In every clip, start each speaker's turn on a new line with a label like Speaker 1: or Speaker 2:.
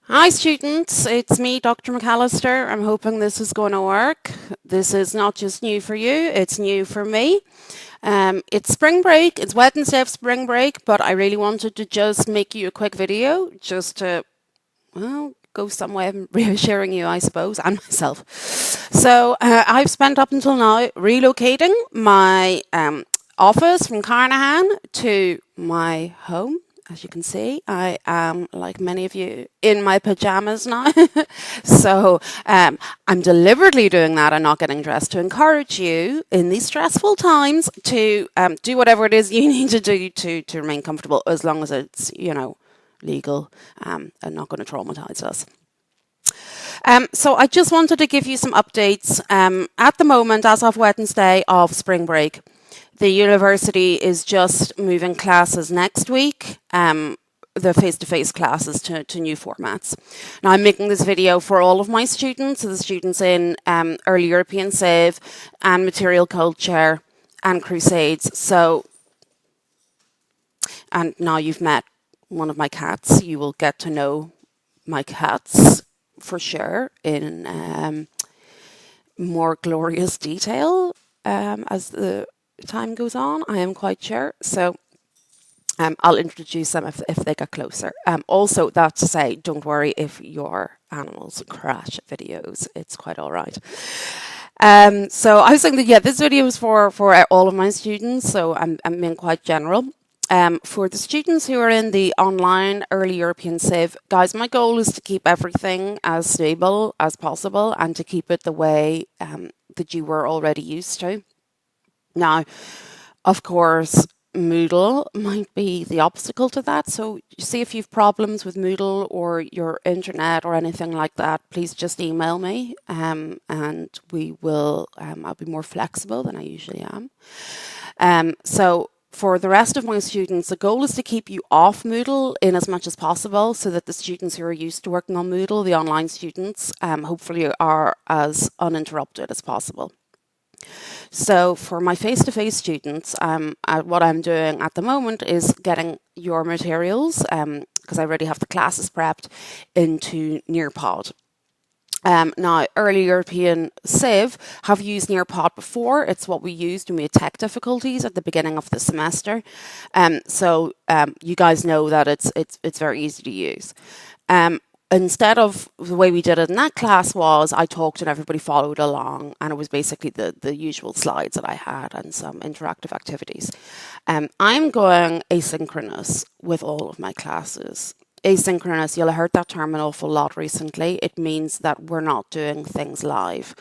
Speaker 1: Hi students, it's me, Dr. McAlister. I'm hoping this is going to work. This is not just new for you, it's new for me. It's spring break, it's Wednesday of spring break, but I really wanted to just make you a quick video just to, well, go some way of reassuring you, I suppose, and myself. So I've spent up until now relocating my office from Carnahan to my home. As you can see, I am, like many of you, in my pajamas now. So I'm deliberately doing that and not getting dressed to encourage you in these stressful times to do whatever it is you need to do to remain comfortable, as long as it's, legal and not going to traumatize us. So I just wanted to give you some updates. At the moment, as of Wednesday of spring break, the university is just moving classes next week, the face-to-face classes to new formats. Now, I'm making this video for all of my students, so the students in Early European Civ and Material Culture and Crusades. So, and now you've met one of my cats, you will get to know my cats for sure in more glorious detail as the time goes on, I am quite sure. So I'll introduce them if they get closer. Also, that's to say, don't worry if your animals crash videos. It's quite all right. So I was thinking that, yeah, this video is for all of my students, so I'm being quite general. For the students who are in the online early European Civ, guys, my goal is to keep everything as stable as possible and to keep it the way that you were already used to. Now, of course, Moodle might be the obstacle to that. So see if you've problems with Moodle or your internet or anything like that, please just email me and we will, I'll be more flexible than I usually am. So for the rest of my students, the goal is to keep you off Moodle in as much as possible so that the students who are used to working on Moodle, the online students, hopefully are as uninterrupted as possible. So for my face-to-face students, what I'm doing at the moment is getting your materials, because I already have the classes prepped, into Nearpod. Now, early European Civ have used Nearpod before. It's what we used when we had tech difficulties at the beginning of the semester. So you guys know that it's very easy to use. Instead of the way we did it in that class was I talked and everybody followed along, and it was basically the usual slides that I had and some interactive activities. I'm going asynchronous with all of my classes. Asynchronous, you'll have heard that term an awful lot recently. It means that we're not doing things live.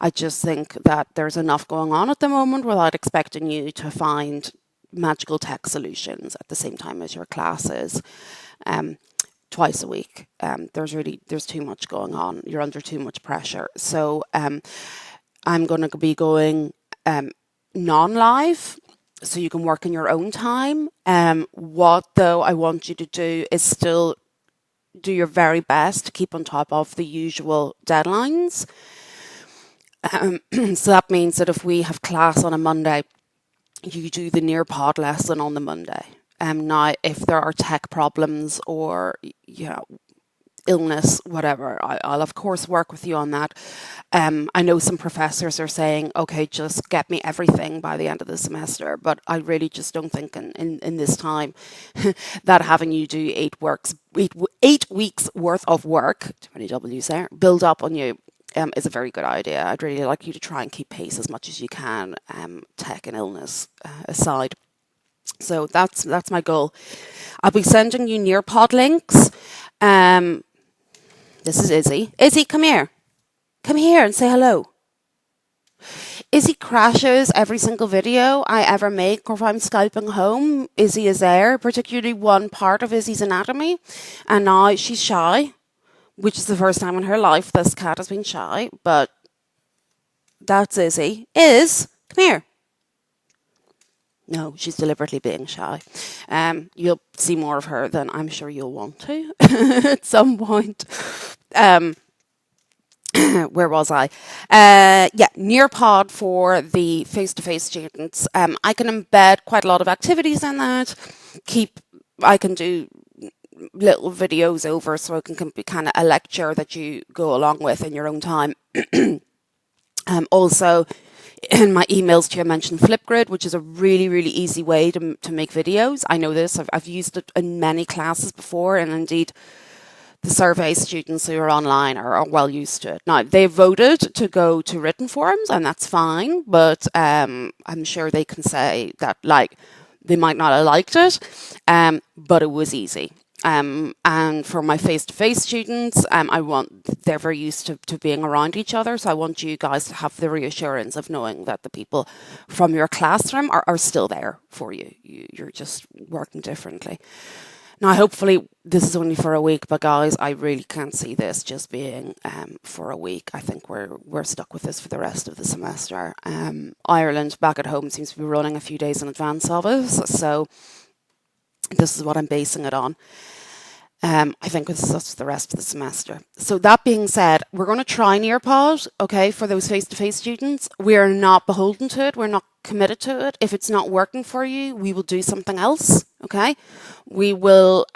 Speaker 1: I just think that there's enough going on at the moment without expecting you to find magical tech solutions at the same time as your classes. Twice a week. There's too much going on. You're under too much pressure. So I'm going to be going non-live, so you can work in your own time. What though I want you to do is still do your very best to keep on top of the usual deadlines. So that means that if we have class on a Monday, you do the Nearpod lesson on the Monday. Now, if there are tech problems or, illness, whatever, I'll of course work with you on that. I know some professors are saying, okay, just get me everything by the end of the semester, but I really just don't think in this time that having you do 8 weeks worth of work, too many W's there, build up on you is a very good idea. I'd really like you to try and keep pace as much as you can, tech and illness aside. So that's my goal. I'll be sending you Nearpod links. This is Izzy. Izzy, come here. Come here and say hello. Izzy crashes every single video I ever make, or if I'm Skyping home, Izzy is there, particularly one part of Izzy's anatomy. And now she's shy, which is the first time in her life this cat has been shy, but that's Izzy. Come here. No, she's deliberately being shy. You'll see more of her than I'm sure you'll want to at some point. Where was I? Nearpod for the face-to-face students. I can embed quite a lot of activities in that. I can do little videos over so it can be kind of a lecture that you go along with in your own time. Also, in my emails to you, I mentioned Flipgrid, which is a really, really easy way to make videos. I know this. I've used it in many classes before, and indeed, the survey students who are online are well used to it. Now, they voted to go to written forms, and that's fine, but I'm sure they can say that, like, they might not have liked it, but it was easy. And for my face-to-face students, they're very used to being around each other, so I want you guys to have the reassurance of knowing that the people from your classroom are still there for you. You're just working differently. Now, hopefully, this is only for a week, but guys, I really can't see this just being for a week. I think we're stuck with this for the rest of the semester. Ireland, back at home, seems to be running a few days in advance of us, so this is what I'm basing it on. I think that's the rest of the semester. So that being said, we're going to try Nearpod, okay, for those face-to-face students. We are not beholden to it. We're not committed to it. If it's not working for you, we will do something else, okay? We will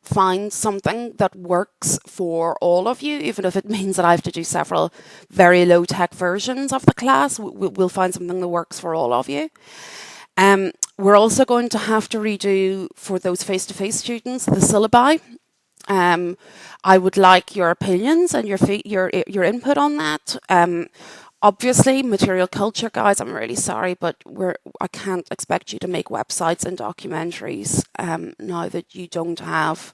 Speaker 1: find something that works for all of you, even if it means that I have to do several very low-tech versions of the class. We'll find something that works for all of you. We're also going to have to redo, for those face-to-face students, the syllabi. I would like your opinions and your input on that. Obviously, material culture, guys, I'm really sorry, but I can't expect you to make websites and documentaries now that you don't have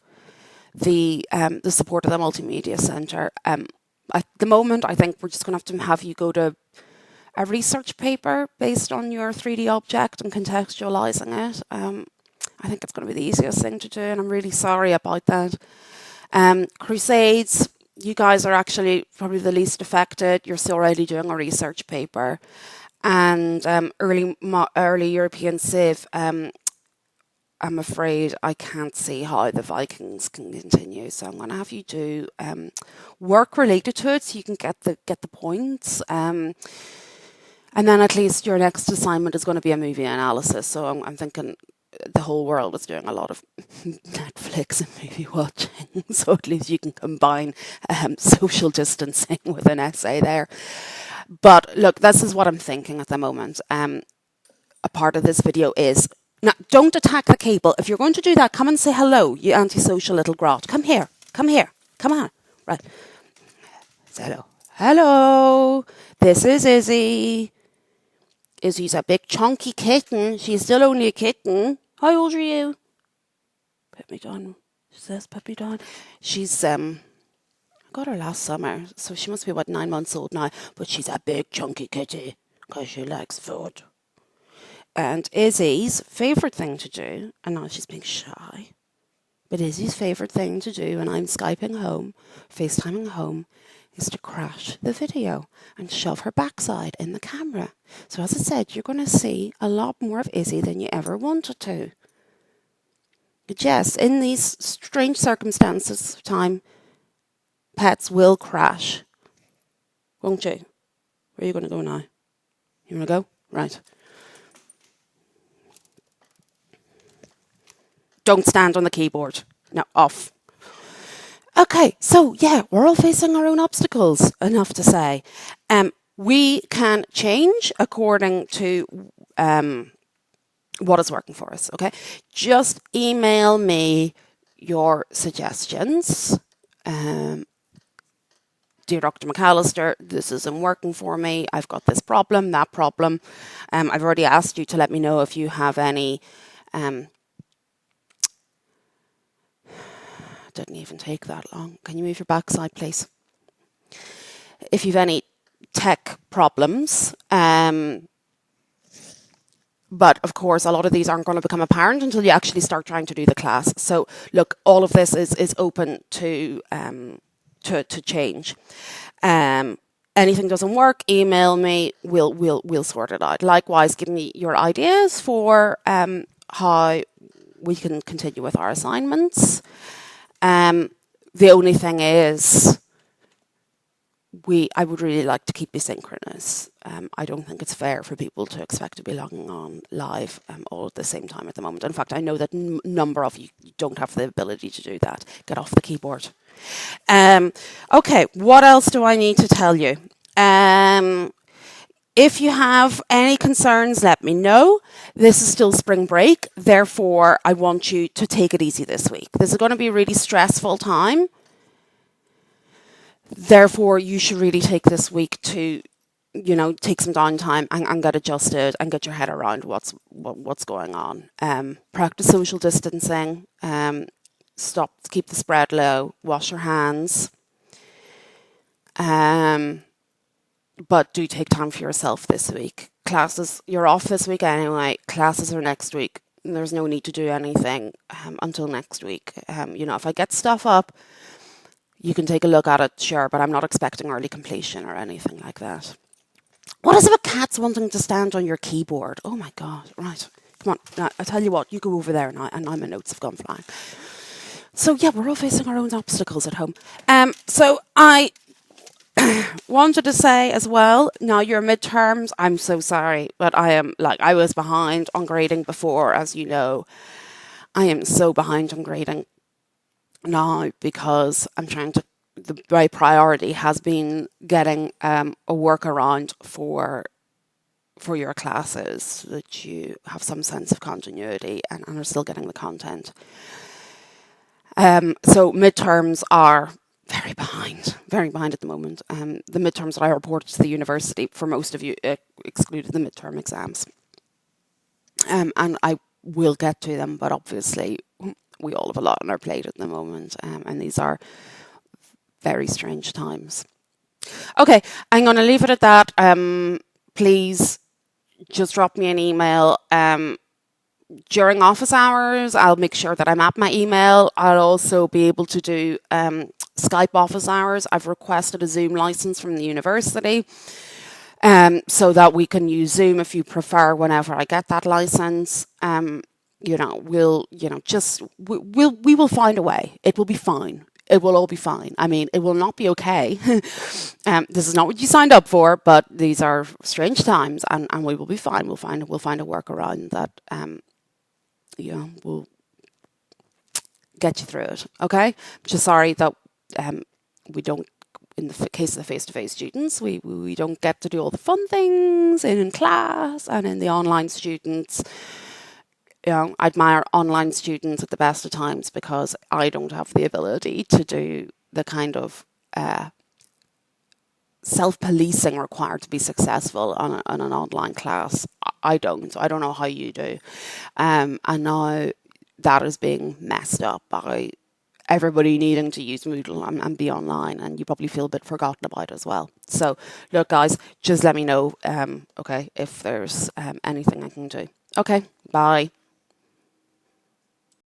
Speaker 1: the support of the Multimedia Centre. At the moment, I think we're just going to have you go to a research paper based on your 3D object and contextualising it. I think it's going to be the easiest thing to do, and I'm really sorry about that. Crusades, you guys are actually probably the least affected. You're still already doing a research paper. And early European Civ, I'm afraid I can't see how the Vikings can continue. So I'm going to have you do work related to it so you can get the points. And then at least your next assignment is going to be a movie analysis. So I'm thinking the whole world is doing a lot of Netflix and movie watching. So at least you can combine social distancing with an essay there. But look, this is what I'm thinking at the moment. A part of this video is, now don't attack the cable. If you're going to do that, come and say hello, you antisocial little grot. Come here, come on. Right. Say hello. Hello, this is Izzy. Izzy's a big chunky kitten. She's still only a kitten. How old are you? Put me down. She says, put me down. She's, I got her last summer, so she must be about 9 months old now. But she's a big chunky kitty because she likes food. And Izzy's favourite thing to do, and now she's being shy, but Izzy's favourite thing to do when I'm Skyping home, FaceTiming home, is to crash the video and shove her backside in the camera. So as I said, you're going to see a lot more of Izzy than you ever wanted to. But yes, in these strange circumstances of time, pets will crash. Won't you? Where are you going to go now? You want to go? Right. Don't stand on the keyboard. No, off. Okay, so yeah, we're all facing our own obstacles, enough to say. We can change according to what is working for us, okay? Just email me your suggestions. Dear Dr. McAlister, this isn't working for me. I've got this problem, that problem. I've already asked you to let me know if you have any... didn't even take that long. Can you move your backside, please? If you've any tech problems, but of course a lot of these aren't going to become apparent until you actually start trying to do the class. So look, all of this is open to change. Anything doesn't work, email me. We'll sort it out. Likewise, give me your ideas for how we can continue with our assignments. The only thing is, I would really like to keep you synchronous. I don't think it's fair for people to expect to be logging on live all at the same time at the moment. In fact, I know that a number of you don't have the ability to do that. Get off the keyboard. Okay, what else do I need to tell you? If you have any concerns, let me know. This is still spring break, therefore I want you to take it easy this week. This is going to be a really stressful time. Therefore, you should really take this week to, take some downtime and get adjusted and get your head around what's going on. Practice social distancing. Keep the spread low. Wash your hands. But do take time for yourself this week. Classes, you're off this week anyway. Classes are next week. There's no need to do anything until next week. If I get stuff up, you can take a look at it, sure, but I'm not expecting early completion or anything like that. What is it with cats wanting to stand on your keyboard? Oh my God, right. Come on, now, I tell you what, you go over there now, and now my notes have gone flying. So yeah, we're all facing our own obstacles at home. So I wanted to say as well, now your midterms, I'm so sorry, but I was behind on grading before, as you know. I am so behind on grading now because my priority has been getting a workaround for your classes so that you have some sense of continuity and are still getting the content. So midterms are very behind at the moment. The midterms that I reported to the university, for most of you, excluded the midterm exams. And I will get to them, but obviously we all have a lot on our plate at the moment, and these are very strange times. Okay, I'm going to leave it at that. Please just drop me an email. During office hours, I'll make sure that I'm at my email. I'll also be able to do Skype office hours. I've requested a Zoom license from the university so that we can use Zoom if you prefer whenever I get that license. We will find a way. It will be fine. It will all be fine. I mean, it will not be okay. This is not what you signed up for, but these are strange times, and we will be fine. We'll find a workaround that will get you through it. Okay? Just sorry that we don't. In the case of the face-to-face students, we don't get to do all the fun things in class, and in the online students. I admire online students at the best of times because I don't have the ability to do the kind of self-policing required to be successful on an online class. I don't know how you do. And now that is being messed up by everybody needing to use Moodle and be online, and you probably feel a bit forgotten about as well. So look, guys, just let me know, okay, if there's anything I can do. Okay, bye.